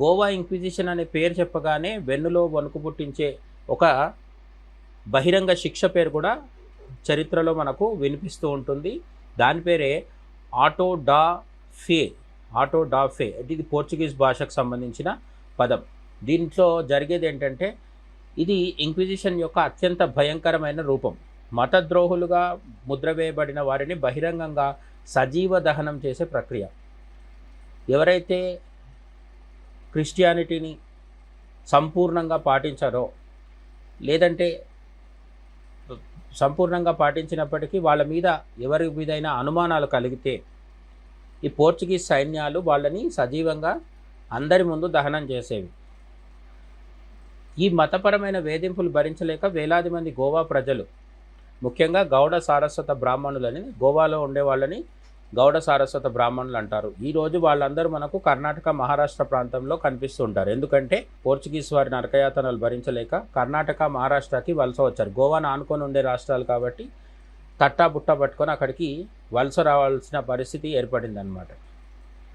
Goa inquisition అనే పేరు చెప్పగానే వెన్నులో వణుకు పుట్టించే ఒక బహిరంగ శిక్ష పేరు కూడా చరిత్రలో మనకు వినిపిస్తూ ఉంటుంది. దాని పేరే ఆటో డా ఫే. ఆటో డా ఫే ఇది పోర్చుగీస్ భాషకు సంబంధించిన పదం. దీంట్లో జరిగేది ఏంటంటే ఇది ఇంక్విజిషన్ యొక్క అత్యంత భయంకరమైన రూపం. మతద్రోహులుగా ముద్ర వేయబడిన వారిని బహిరంగంగా సజీవ దహనం చేసే ప్రక్రియ. ఎవరైతే క్రిస్టియానిటీని సంపూర్ణంగా పాటించారో, లేదంటే సంపూర్ణంగా పాటించినప్పటికీ వాళ్ళ మీద ఎవరి మీదైనా అనుమానాలు కలిగితే ఈ పోర్చుగీస్ సైన్యాలు వాళ్ళని సజీవంగా అందరి ముందు దహనం చేసేవి. ఈ మతపరమైన వేధింపులు భరించలేక వేలాది మంది గోవా ప్రజలు, ముఖ్యంగా గౌడ సారస్వత బ్రాహ్మణులని, గోవాలో ఉండే వాళ్ళని గౌడ సారస్వత బ్రాహ్మణులు అంటారు. ఈరోజు వాళ్ళందరూ మనకు కర్ణాటక, మహారాష్ట్ర ప్రాంతంలో కనిపిస్తుంటారు. ఎందుకంటే పోర్చుగీస్ వారి నరకయాతనలు భరించలేక కర్ణాటక, మహారాష్ట్రకి వలస వచ్చారు. గోవాను ఆనుకొని ఉండే రాష్ట్రాలు కాబట్టి తట్టా బుట్ట పట్టుకొని అక్కడికి వలస రావాల్సిన పరిస్థితి ఏర్పడింది అన్నమాట.